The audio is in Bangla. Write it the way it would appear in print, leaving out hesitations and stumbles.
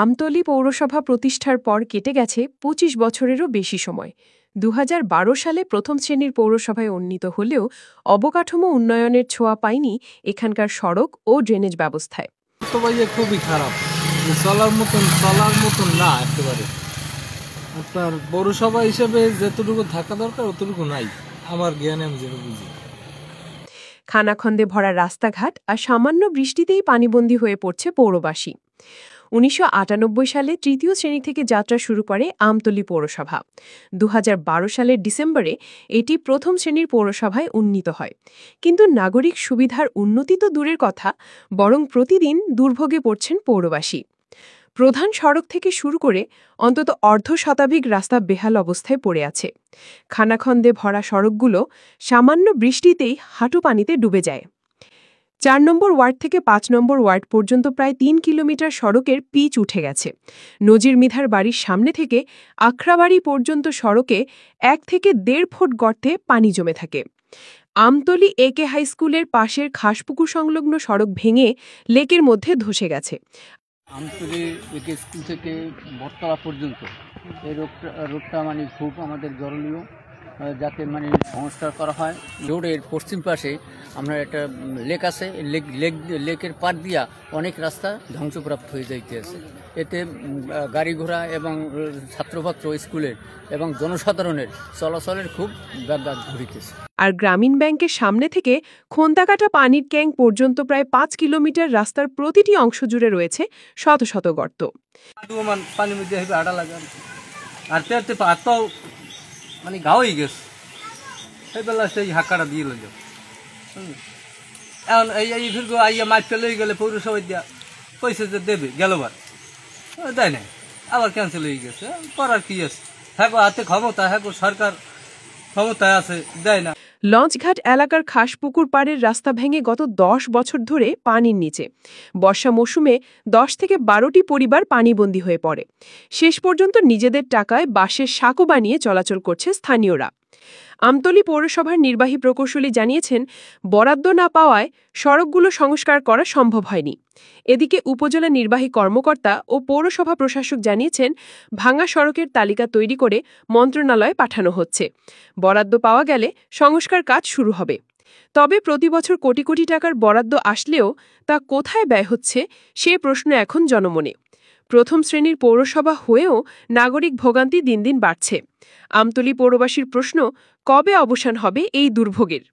আমতলী পৌরসভা প্রতিষ্ঠার পর কেটে গেছে ২৫ বছরেরও বেশি সময়। ২০১২ সালে প্রথম শ্রেণীর পৌরসভায় উন্নীত হলেও অবকাঠামো উন্নয়নের ছোঁয়া পায়নি এখানকার সড়ক ও ড্রেনেজ ব্যবস্থায়। খুবই খারাপ, চলার মতন না একেবারে। আপনার পৌরসভা হিসেবে যতটুকু থাকা দরকার অতটুকু নাই আমার জ্ঞানে, আমি যেটা বুঝি। খানাখন্দে ভরা রাস্তাঘাট আর সামান্য বৃষ্টিতেই পানিবন্দী হয়ে পড়ছে পৌরবাসী। ১৯৯৮ সালে তৃতীয় শ্রেণী থেকে যাত্রা শুরু করে আমতলী পৌরসভা। ২০১২ সালের ডিসেম্বরে এটি প্রথম শ্রেণীর পৌরসভায় উন্নীত হয়। কিন্তু নাগরিক সুবিধার উন্নতি তো দূরের কথা, বরং প্রতিদিন দুর্ভোগে পড়ছেন পৌরবাসী। প্রধান সড়ক থেকে শুরু করে অন্তত অর্ধশতাধিক রাস্তা বেহাল অবস্থায় পড়ে আছে। খানাখন্দে ভরা সড়কগুলো সামান্য বৃষ্টিতেই হাঁটু পানিতে ডুবে যায়। ৪ নম্বর ওয়ার্ড থেকে ৫ নম্বর ওয়ার্ড পর্যন্ত প্রায় ৩ কিলোমিটার সড়কের পিচ উঠে গেছে। নজির মিধার বাড়ির সামনে থেকে আখড়াবাড়ি পর্যন্ত সড়কে ১ থেকে ১.৫ ফুট গর্তে পানি জমে থাকে। আমতলী একে হাই স্কুলের পাশের খাসপুকুর সংলগ্ন সড়ক ভেঙে লেকের মধ্যে ধসে গেছে। আমতলী একে স্কুল থেকে বটতলা পর্যন্ত এই রোডটা খুব আমাদের জরুরিও, যাতে সংস্কার করা হয়। রোডের পশ্চিম পাশে আমরা একটা লেক আছে, লেকের পাড় দিয়া অনেক রাস্তা ধ্বংসপ্রাপ্ত হয়ে যাইতেছে। এতে গাড়ি ঘোড়া এবং ছাত্রছাত্র স্কুলের এবং জনসাধারণের চলাচলের খুব ব্যাঘাত ঘটিতেছে। আর গ্রামীণ ব্যাংকের সামনে থেকে খোন্তাকাটা পানির ক্যাং পর্যন্ত প্রায় ৫ কিলোমিটার রাস্তার প্রতিটি অংশ জুড়ে রয়েছে শত শত গর্ত। পানির মধ্যে আড়া লাগান আর পাতাও ঘা হয়ে গেছে, সেইবেলা সেই হাঁকাটা দিয়ে লইল। এখন এই ফির আইয়া মাছ ফেলে গেলে পৌরসভা দিয়া পয়সা যে দেবে গেলবার দেয় নাই, আবার ক্যান্সেল হয়ে গেছে। করার কি আছে, হ্যাঁ হাতে ক্ষমতা, হ্যাঁ সরকার ক্ষমতায় আছে, দেয় না। লঞ্চঘাট এলাকার খাসপুকুর পাড়ের রাস্তা ভেঙে গত ১০ বছর ধরে পানির নিচে। বর্ষা মৌসুমে ১০ থেকে ১২টি পরিবার পানিবন্দী হয়ে পড়ে। শেষ পর্যন্ত নিজেদের টাকায় বাঁশের সাঁকো বানিয়ে চলাচল করছে স্থানীয়রা। আমতলী পৌরসভার নির্বাহী প্রকৌশলী জানিয়েছেন, বরাদ্দ না পাওয়ায় সড়কগুলো সংস্কার করা সম্ভব হয়নি। এদিকে উপজেলা নির্বাহী কর্মকর্তা ও পৌরসভা প্রশাসক জানিয়েছেন, ভাঙা সড়কের তালিকা তৈরি করে মন্ত্রণালয়ে পাঠানো হচ্ছে। বরাদ্দ পাওয়া গেলে সংস্কার কাজ শুরু হবে। তবে প্রতিবছর কোটি কোটি টাকার বরাদ্দ আসলেও তা কোথায় ব্যয় হচ্ছে সে প্রশ্ন এখন জনমনে। প্রথম শ্রেণীর পৌরসভা হয়েও নাগরিক ভোগান্তি দিন দিন বাড়ছে। আমতলী পৌরবাসীর প্রশ্ন, কবে অবসান হবে এই দুর্ভোগের?